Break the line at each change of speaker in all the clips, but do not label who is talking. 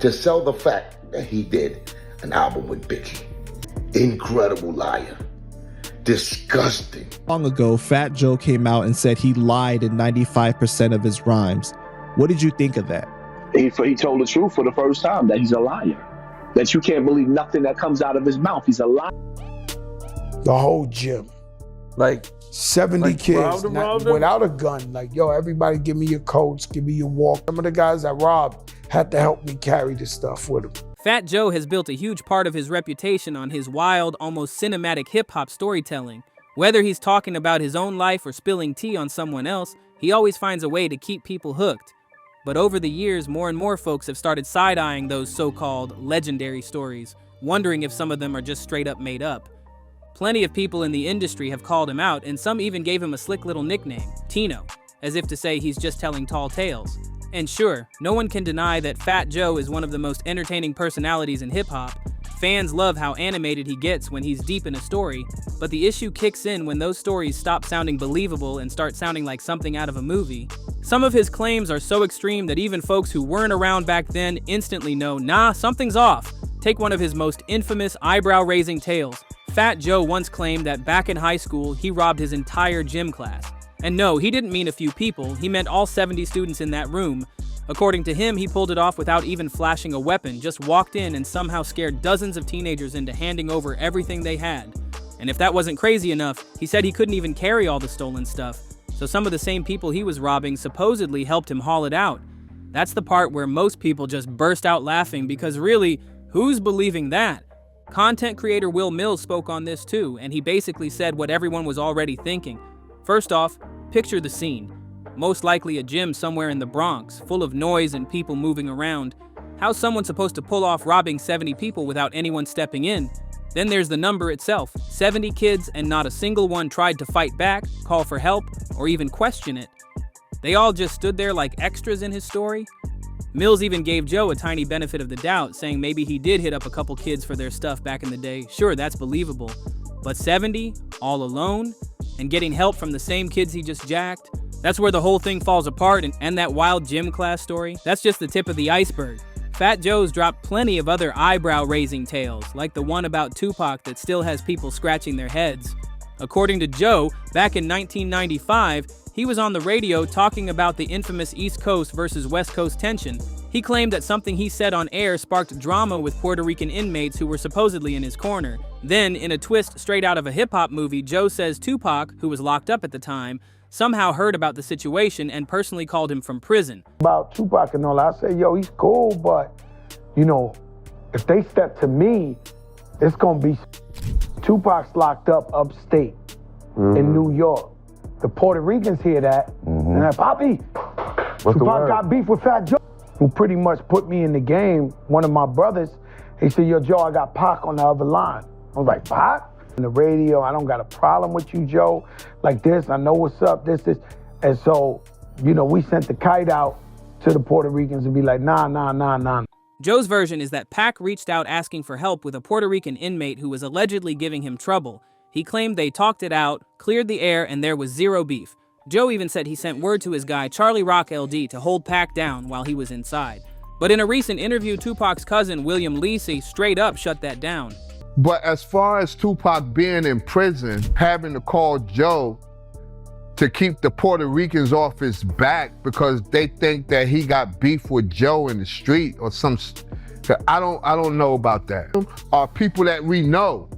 to sell the fact that he did an album with Biggie. Incredible liar. Disgusting.
Long ago, Fat Joe came out and said he lied in 95% of his rhymes. What did you think of that?
He told the truth for the first time, that he's a liar. That you can't believe nothing that comes out of his mouth. He's a liar.
The whole gym.
Like
70 kids
robbed him?
without a gun. Like, yo, everybody give me your coats, give me your walk. Some of the guys that robbed had to help me carry the stuff with them.
Fat Joe has built a huge part of his reputation on his wild, almost cinematic hip-hop storytelling. Whether he's talking about his own life or spilling tea on someone else, he always finds a way to keep people hooked. But over the years, more and more folks have started side-eyeing those so-called legendary stories, wondering if some of them are just straight up made up. Plenty of people in the industry have called him out, and some even gave him a slick little nickname, Tino, as if to say he's just telling tall tales. And sure, no one can deny that Fat Joe is one of the most entertaining personalities in hip-hop. Fans love how animated he gets when he's deep in a story, but the issue kicks in when those stories stop sounding believable and start sounding like something out of a movie. Some of his claims are so extreme that even folks who weren't around back then instantly know, nah, something's off. Take one of his most infamous eyebrow-raising tales. Fat Joe once claimed that back in high school, he robbed his entire gym class. And no, he didn't mean a few people, he meant all 70 students in that room. According to him, he pulled it off without even flashing a weapon, just walked in and somehow scared dozens of teenagers into handing over everything they had. And if that wasn't crazy enough, he said he couldn't even carry all the stolen stuff. So some of the same people he was robbing supposedly helped him haul it out. That's the part where most people just burst out laughing because really, who's believing that? Content creator Will Mills spoke on this too, and he basically said what everyone was already thinking. First off, picture the scene. Most likely a gym somewhere in the Bronx, full of noise and people moving around. How's someone supposed to pull off robbing 70 people without anyone stepping in? Then there's the number itself, 70 kids, and not a single one tried to fight back, call for help, or even question it. They all just stood there like extras in his story? Mills even gave Joe a tiny benefit of the doubt, saying maybe he did hit up a couple kids for their stuff back in the day. Sure, that's believable. But 70, all alone, and getting help from the same kids he just jacked? That's where the whole thing falls apart, and that wild gym class story, that's just the tip of the iceberg. Fat Joe's dropped plenty of other eyebrow-raising tales, like the one about Tupac that still has people scratching their heads. According to Joe, back in 1995, he was on the radio talking about the infamous East Coast versus West Coast tension. He claimed that something he said on air sparked drama with Puerto Rican inmates who were supposedly in his corner. Then, in a twist straight out of a hip-hop movie, Joe says Tupac, who was locked up at the time, somehow heard about the situation and personally called him from prison.
About Tupac and all, I say, yo, he's cool, but, you know, if they step to me, it's gonna be Tupac's locked up upstate in New York. The Puerto Ricans hear that, and they're, Poppy, Tupac got beef with Fat Joe, who pretty much put me in the game. One of my brothers, he said, yo, Joe, I got Pac on the other line. I was like, Pac? On the radio, I don't got a problem with you, Joe. Like this, I know what's up, this. And so, you know, we sent the kite out to the Puerto Ricans and be like, nah.
Joe's version is that Pac reached out asking for help with a Puerto Rican inmate who was allegedly giving him trouble. He claimed they talked it out, cleared the air, and there was zero beef. Joe even said he sent word to his guy, Charlie Rock LD, to hold Pac down while he was inside. But in a recent interview, Tupac's cousin, William Lisi, straight up shut that down.
But as far as Tupac being in prison, having to call Joe to keep the Puerto Ricans off his back because they think that he got beef with Joe in the street or some, I don't know about that. Are people that we know.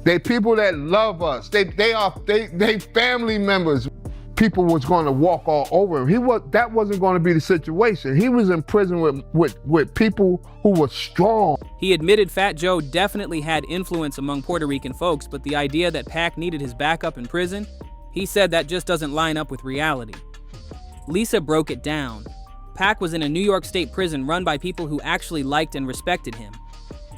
They people that love us. They family members. People was going to walk all over him. That wasn't going to be the situation. He was in prison with people who were strong.
He admitted Fat Joe definitely had influence among Puerto Rican folks, but the idea that Pac needed his backup in prison, he said that just doesn't line up with reality. Lisa broke it down. Pac was in a New York State prison run by people who actually liked and respected him.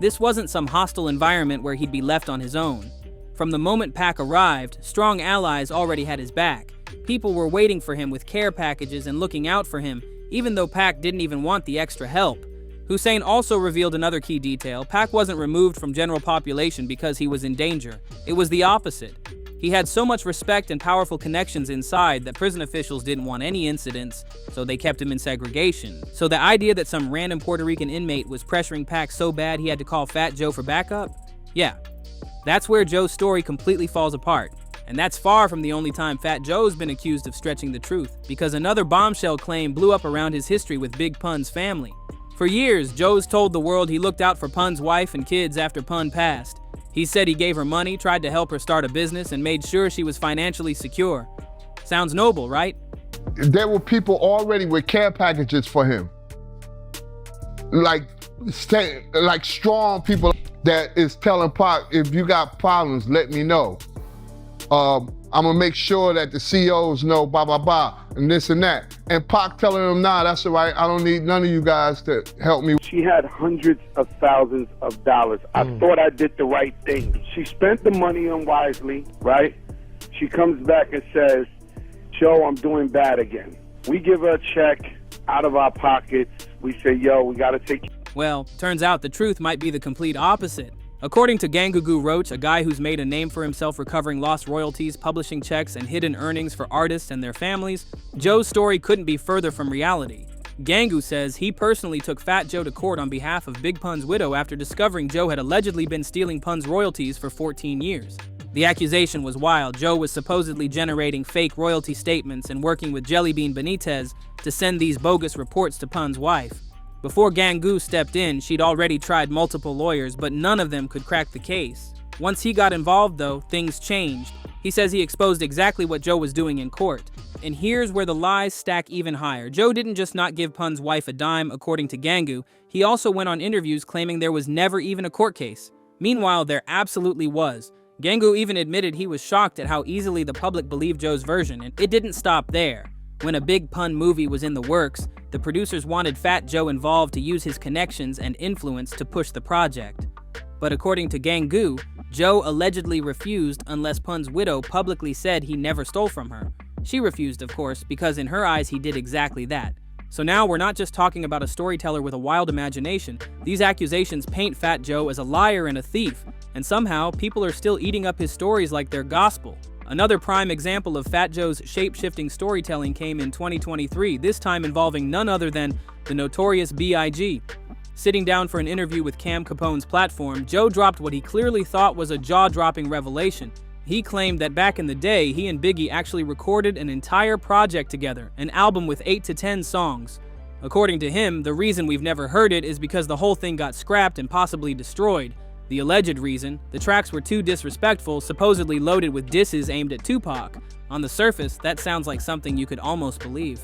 This wasn't some hostile environment where he'd be left on his own. From the moment Pac arrived, strong allies already had his back. People were waiting for him with care packages and looking out for him, even though Pac didn't even want the extra help. Hussein also revealed another key detail. Pac wasn't removed from general population because he was in danger. It was the opposite. He had so much respect and powerful connections inside that prison officials didn't want any incidents, so they kept him in segregation. So the idea that some random Puerto Rican inmate was pressuring Pac so bad he had to call Fat Joe for backup? Yeah, that's where Joe's story completely falls apart. And that's far from the only time Fat Joe's been accused of stretching the truth, because another bombshell claim blew up around his history with Big Pun's family. For years, Joe's told the world he looked out for Pun's wife and kids after Pun passed. He said he gave her money, tried to help her start a business, and made sure she was financially secure. Sounds noble, right?
There were people already with care packages for him. Like strong people that is telling Pac, if you got problems, let me know. I'm gonna make sure that the CEOs know blah, blah, blah, and this and that. And Pac telling them, nah, that's all right. I don't need none of you guys to help me.
She had hundreds of thousands of dollars. I thought I did the right thing. She spent the money unwisely, right? She comes back and says, Joe, I'm doing bad again. We give her a check out of our pockets. We say, yo, we gotta take.
Well, turns out the truth might be the complete opposite. According to Gangugu Roach, a guy who's made a name for himself recovering lost royalties, publishing checks, and hidden earnings for artists and their families, Joe's story couldn't be further from reality. Gangu says he personally took Fat Joe to court on behalf of Big Pun's widow after discovering Joe had allegedly been stealing Pun's royalties for 14 years. The accusation was wild. Joe was supposedly generating fake royalty statements and working with Jellybean Benitez to send these bogus reports to Pun's wife. Before Gangu stepped in, she'd already tried multiple lawyers, but none of them could crack the case. Once he got involved, though, things changed. He says he exposed exactly what Joe was doing in court. And here's where the lies stack even higher. Joe didn't just not give Pun's wife a dime, according to Gangu. He also went on interviews claiming there was never even a court case. Meanwhile, there absolutely was. Gangu even admitted he was shocked at how easily the public believed Joe's version, and it didn't stop there. When a Big Pun movie was in the works, the producers wanted Fat Joe involved to use his connections and influence to push the project. But according to Gangu, Joe allegedly refused unless Pun's widow publicly said he never stole from her. She refused, of course, because in her eyes he did exactly that. So now we're not just talking about a storyteller with a wild imagination. These accusations paint Fat Joe as a liar and a thief, and somehow people are still eating up his stories like they're gospel. Another prime example of Fat Joe's shape-shifting storytelling came in 2023, this time involving none other than the notorious B.I.G. Sitting down for an interview with Cam Capone's platform, Joe dropped what he clearly thought was a jaw-dropping revelation. He claimed that back in the day, he and Biggie actually recorded an entire project together, an album with 8 to 10 songs. According to him, the reason we've never heard it is because the whole thing got scrapped and possibly destroyed. The alleged reason, the tracks were too disrespectful, supposedly loaded with disses aimed at Tupac. On the surface, that sounds like something you could almost believe.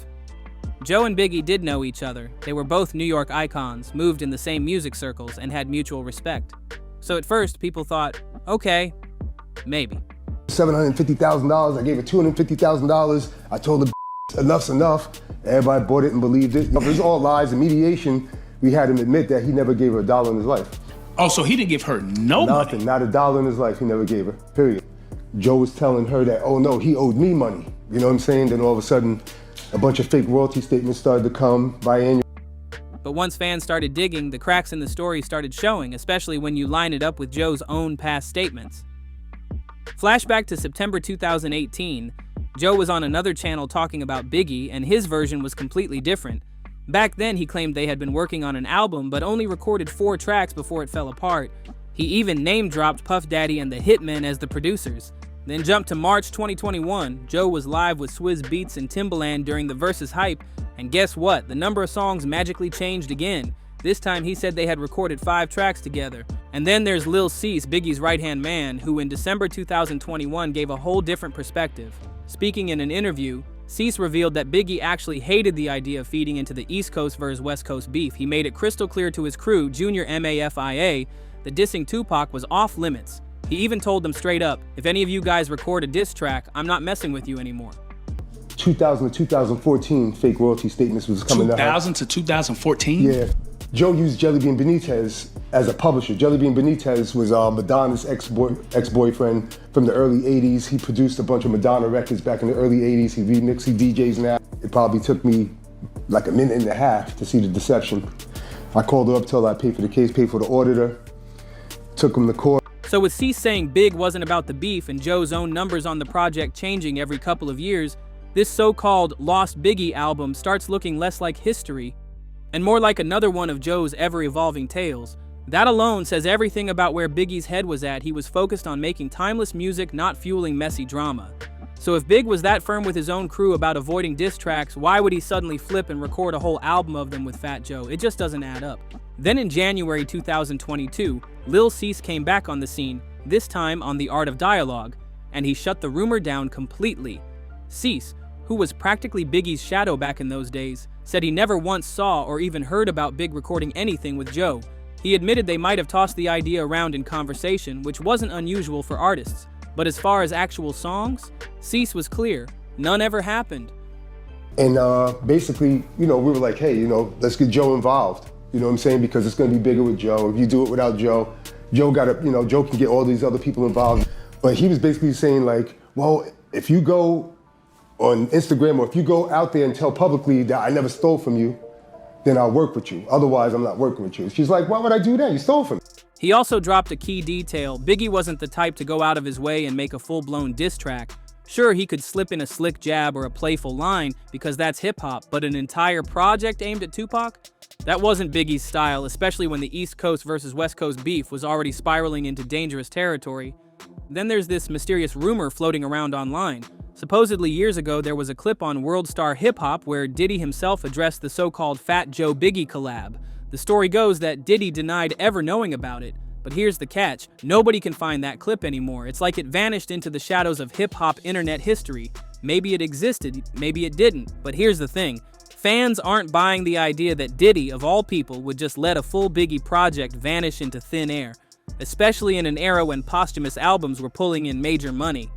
Joe and Biggie did know each other. They were both New York icons, moved in the same music circles, and had mutual respect. So at first, people thought, okay, maybe.
$750,000, I gave her $250,000. I told her enough's enough. Everybody bought it and believed it. It was all lies and mediation. We had him admit that he never gave her a dollar in his life.
Oh, so he didn't give her no money?
Nothing, not a dollar in his life he never gave her, period. Joe was telling her that, oh no, he owed me money. You know what I'm saying? Then all of a sudden, a bunch of fake royalty statements started to come biannual.
But once fans started digging, the cracks in the story started showing, especially when you line it up with Joe's own past statements. Flashback to September 2018, Joe was on another channel talking about Biggie, and his version was completely different. Back then, he claimed they had been working on an album, but only recorded 4 tracks before it fell apart. He even name-dropped Puff Daddy and the Hitmen as the producers. Then jumped to March 2021, Joe was live with Swizz Beatz and Timbaland during the Versus hype, and guess what? The number of songs magically changed again. This time he said they had recorded 5 tracks together. And then there's Lil Cease, Biggie's right-hand man, who in December 2021 gave a whole different perspective. Speaking in an interview, Cease revealed that Biggie actually hated the idea of feeding into the East Coast versus West Coast beef. He made it crystal clear to his crew, Junior MAFIA, that dissing Tupac was off limits. He even told them straight up, if any of you guys record a diss track, I'm not messing with you anymore.
2000 to 2014 fake royalty statements was coming out.
2000 to 2014?
Yeah. Joe used Jellybean Benitez as a publisher. Jellybean Benitez was Madonna's ex-boyfriend from the early 80s. He produced a bunch of Madonna records back in the early 80s. He remixed, he DJs now. It probably took me like a minute and a half to see the deception. I called her up, told her I paid for the case, paid for the auditor, took him to court.
So with Cease saying Big wasn't about the beef and Joe's own numbers on the project changing every couple of years, this so-called Lost Biggie album starts looking less like history and more like another one of Joe's ever-evolving tales. That alone says everything about where Biggie's head was at. He was focused on making timeless music, not fueling messy drama. So if Big was that firm with his own crew about avoiding diss tracks, why would he suddenly flip and record a whole album of them with Fat Joe? It just doesn't add up. Then in January 2022, Lil Cease came back on the scene, this time on The Art of Dialogue, and he shut the rumor down completely. Cease, who was practically Biggie's shadow back in those days, said he never once saw or even heard about Big recording anything with Joe. He admitted they might have tossed the idea around in conversation, which wasn't unusual for artists. But as far as actual songs, Cease was clear. None ever happened.
And basically, we were like, hey, let's get Joe involved. You know what I'm saying? Because it's going to be bigger with Joe. If you do it without Joe, Joe can get all these other people involved. But he was basically saying like, well, if you go on Instagram or if you go out there and tell publicly that I never stole from you, then I'll work with you. Otherwise, I'm not working with you. She's like, why would I do that? You stole from me.
He also dropped a key detail. Biggie wasn't the type to go out of his way and make a full-blown diss track. Sure, he could slip in a slick jab or a playful line because that's hip-hop, but an entire project aimed at Tupac? That wasn't Biggie's style, especially when the East Coast versus West Coast beef was already spiraling into dangerous territory. Then there's this mysterious rumor floating around online. Supposedly years ago, there was a clip on World Star Hip Hop where Diddy himself addressed the so-called Fat Joe Biggie collab. The story goes that Diddy denied ever knowing about it. But here's the catch. Nobody can find that clip anymore. It's like it vanished into the shadows of hip-hop internet history. Maybe it existed, maybe it didn't. But here's the thing. Fans aren't buying the idea that Diddy, of all people, would just let a full Biggie project vanish into thin air. Especially in an era when posthumous albums were pulling in major money.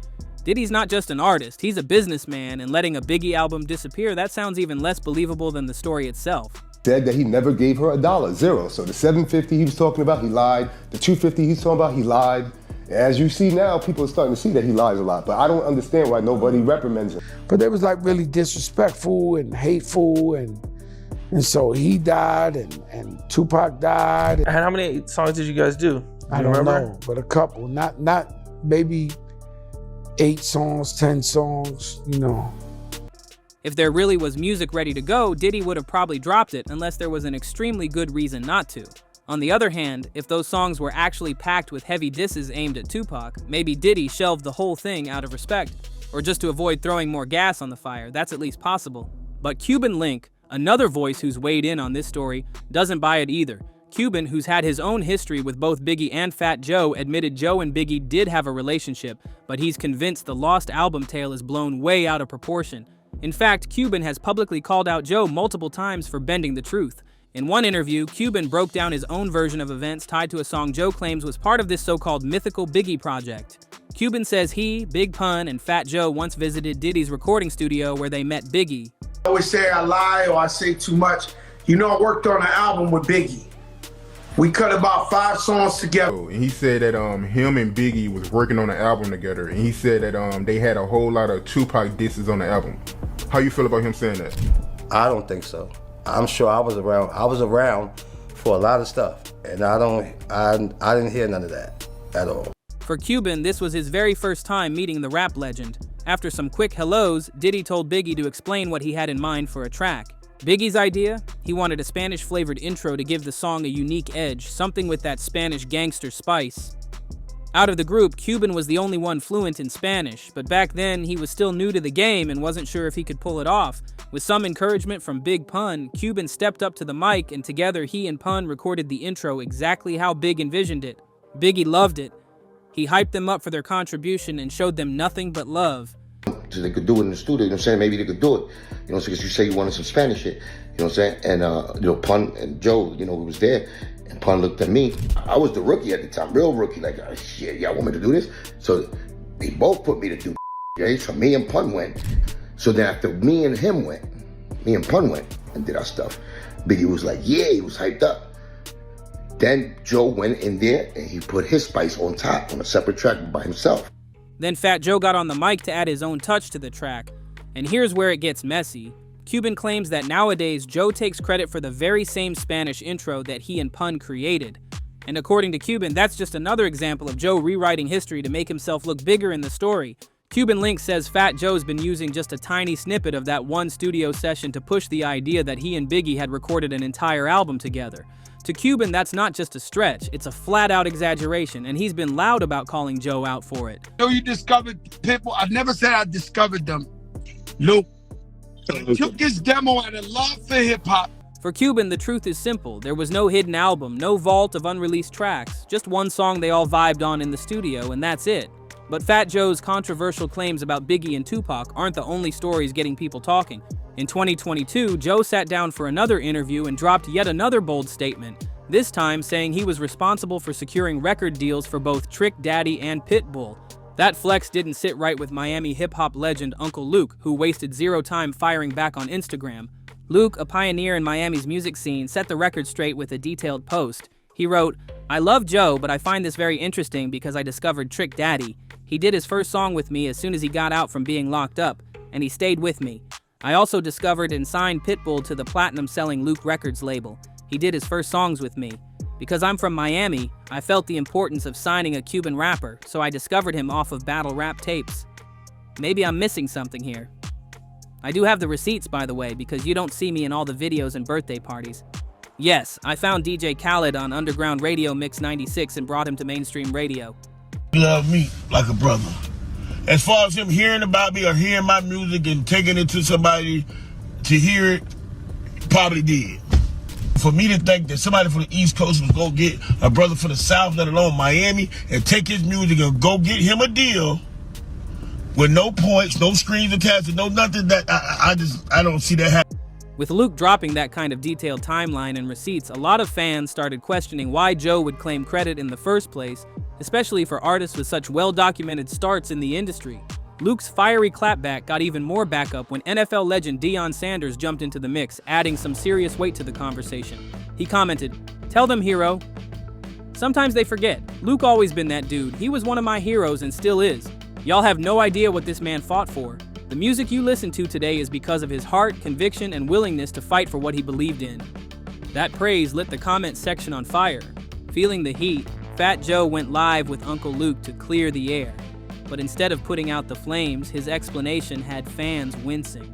Diddy's not just an artist, he's a businessman, and letting a Biggie album disappear, that sounds even less believable than the story itself.
Said that he never gave her $1, zero. So the $750 he was talking about, he lied. The $250 he's talking about, he lied. As you see now, people are starting to see that he lies a lot, but I don't understand why nobody reprimands him.
But they was like really disrespectful and hateful, and so he died and Tupac died.
And how many songs did you guys do?
I don't know, but a couple, not maybe 8 songs, 10 songs,
If there really was music ready to go, Diddy would have probably dropped it unless there was an extremely good reason not to. On the other hand, if those songs were actually packed with heavy disses aimed at Tupac, maybe Diddy shelved the whole thing out of respect, or just to avoid throwing more gas on the fire. That's at least possible. But Cuban Link, another voice who's weighed in on this story, doesn't buy it either. Cuban, who's had his own history with both Biggie and Fat Joe, admitted Joe and Biggie did have a relationship, but he's convinced the lost album tale is blown way out of proportion. In fact, Cuban has publicly called out Joe multiple times for bending the truth. In one interview, Cuban broke down his own version of events tied to a song Joe claims was part of this so-called mythical Biggie project. Cuban says he, Big Pun, and Fat Joe once visited Diddy's recording studio where they met Biggie.
I always say I lie or I say too much. I worked on an album with Biggie. We cut about 5 songs together.
And he said that him and Biggie was working on an album together, and he said that they had a whole lot of Tupac disses on the album. How you feel about him saying that?
I don't think so. I'm sure I was around. I was around for a lot of stuff, and I didn't hear none of that at all.
For Cuban, this was his very first time meeting the rap legend. After some quick hellos, Diddy told Biggie to explain what he had in mind for a track. Biggie's idea? He wanted a Spanish-flavored intro to give the song a unique edge, something with that Spanish gangster spice. Out of the group, Cuban was the only one fluent in Spanish, but back then he was still new to the game and wasn't sure if he could pull it off. With some encouragement from Big Pun, Cuban stepped up to the mic, and together he and Pun recorded the intro exactly how Big envisioned it. Biggie loved it. He hyped them up for their contribution and showed them nothing but love.
So they could do it in the studio, maybe they could do it. Because you say you wanted some Spanish shit, And, Pun and Joe, he was there. And Pun looked at me. I was the rookie at the time, real rookie, like, oh, shit, y'all want me to do this? So they both put me to do right? So me and Pun went. So then after me and Pun went and did our stuff. Biggie was like, yeah, he was hyped up. Then Joe went in there and he put his spice on top on a separate track by himself.
Then Fat Joe got on the mic to add his own touch to the track. And here's where it gets messy. Cuban claims that nowadays Joe takes credit for the very same Spanish intro that he and Pun created. And according to Cuban, that's just another example of Joe rewriting history to make himself look bigger in the story. Cuban Link says Fat Joe's been using just a tiny snippet of that one studio session to push the idea that he and Biggie had recorded an entire album together. To Cuban, that's not just a stretch, it's a flat-out exaggeration, and he's been loud about calling Joe out for it.
So you discovered people. I never said I discovered them. Luke took his demo out of love for hip-hop.
For Cuban, the truth is simple. There was no hidden album, no vault of unreleased tracks, just one song they all vibed on in the studio, and that's it. But Fat Joe's controversial claims about Biggie and Tupac aren't the only stories getting people talking. In 2022, Joe sat down for another interview and dropped yet another bold statement, this time saying he was responsible for securing record deals for both Trick Daddy and Pitbull. That flex didn't sit right with Miami hip-hop legend Uncle Luke, who wasted zero time firing back on Instagram. Luke, a pioneer in Miami's music scene, set the record straight with a detailed post. He wrote, "I love Joe, but I find this very interesting because I discovered Trick Daddy. He did his first song with me as soon as he got out from being locked up, and he stayed with me. I also discovered and signed Pitbull to the platinum-selling Luke Records label. He did his first songs with me. Because I'm from Miami, I felt the importance of signing a Cuban rapper, so I discovered him off of battle rap tapes. Maybe I'm missing something here. I do have the receipts, by the way, because you don't see me in all the videos and birthday parties. Yes, I found DJ Khaled on Underground Radio Mix 96 and brought him to mainstream radio.
He loved me like a brother. As far as him hearing about me or hearing my music and taking it to somebody to hear it, probably did. For me to think that somebody from the East Coast was going to get a brother from the South, let alone Miami, and take his music and go get him a deal with no points, no strings attached, no nothing, that I don't see that happening.
With Luke dropping that kind of detailed timeline and receipts, a lot of fans started questioning why Joe would claim credit in the first place, especially for artists with such well-documented starts in the industry. Luke's fiery clapback got even more backup when NFL legend Deion Sanders jumped into the mix, adding some serious weight to the conversation. He commented, "Tell them, hero." Sometimes they forget. Luke always been that dude. He was one of my heroes and still is. Y'all have no idea what this man fought for. The music you listen to today is because of his heart, conviction, and willingness to fight for what he believed in. That praise lit the comment section on fire. Feeling the heat, Fat Joe went live with Uncle Luke to clear the air. But instead of putting out the flames, his explanation had fans wincing.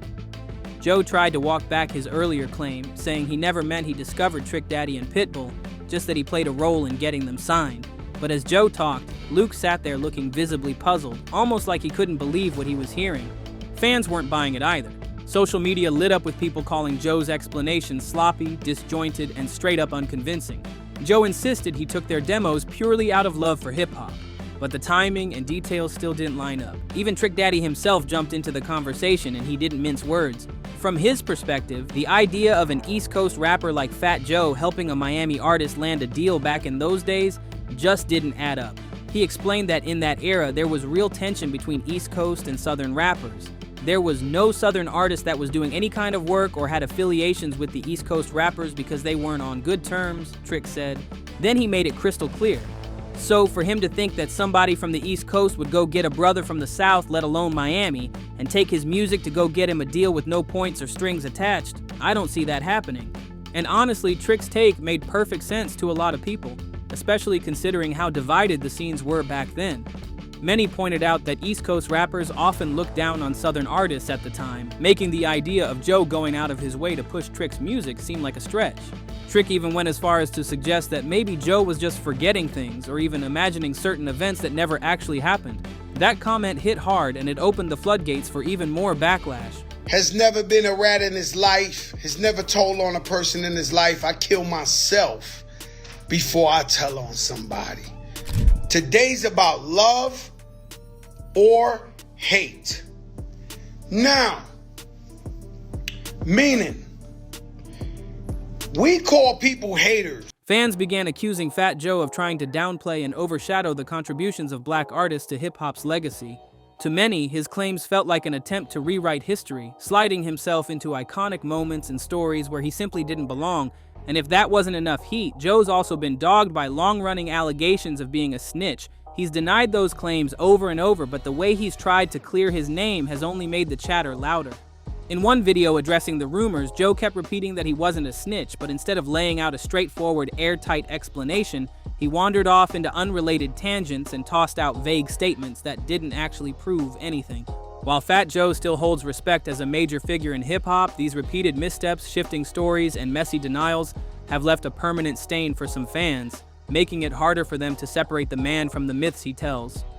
Joe tried to walk back his earlier claim, saying he never meant he discovered Trick Daddy and Pitbull, just that he played a role in getting them signed. But as Joe talked, Luke sat there looking visibly puzzled, almost like he couldn't believe what he was hearing. Fans weren't buying it either. Social media lit up with people calling Joe's explanation sloppy, disjointed, and straight up unconvincing. Joe insisted he took their demos purely out of love for hip-hop. But the timing and details still didn't line up. Even Trick Daddy himself jumped into the conversation and he didn't mince words. From his perspective, the idea of an East Coast rapper like Fat Joe helping a Miami artist land a deal back in those days just didn't add up. He explained that in that era, there was real tension between East Coast and Southern rappers. There was no Southern artist that was doing any kind of work or had affiliations with the East Coast rappers because they weren't on good terms, Trick said. Then he made it crystal clear. So for him to think that somebody from the East Coast would go get a brother from the South, let alone Miami, and take his music to go get him a deal with no points or strings attached, I don't see that happening. And honestly, Trick's take made perfect sense to a lot of people, especially considering how divided the scenes were back then. Many pointed out that East Coast rappers often looked down on Southern artists at the time, making the idea of Joe going out of his way to push Trick's music seem like a stretch. Trick even went as far as to suggest that maybe Joe was just forgetting things or even imagining certain events that never actually happened. That comment hit hard and it opened the floodgates for even more backlash.
Has never been a rat in his life, has never told on a person in his life. I kill myself before I tell on somebody. Today's about love or hate. Now, meaning, we call people haters.
Fans began accusing Fat Joe of trying to downplay and overshadow the contributions of black artists to hip-hop's legacy. To many, his claims felt like an attempt to rewrite history, sliding himself into iconic moments and stories where he simply didn't belong. And if that wasn't enough heat, Joe's also been dogged by long-running allegations of being a snitch. He's denied those claims over and over, but the way he's tried to clear his name has only made the chatter louder. In one video addressing the rumors, Joe kept repeating that he wasn't a snitch, but instead of laying out a straightforward, airtight explanation, He wandered off into unrelated tangents and tossed out vague statements that didn't actually prove anything. While Fat Joe still holds respect as a major figure in hip-hop, these repeated missteps, shifting stories, and messy denials have left a permanent stain for some fans, making it harder for them to separate the man from the myths he tells.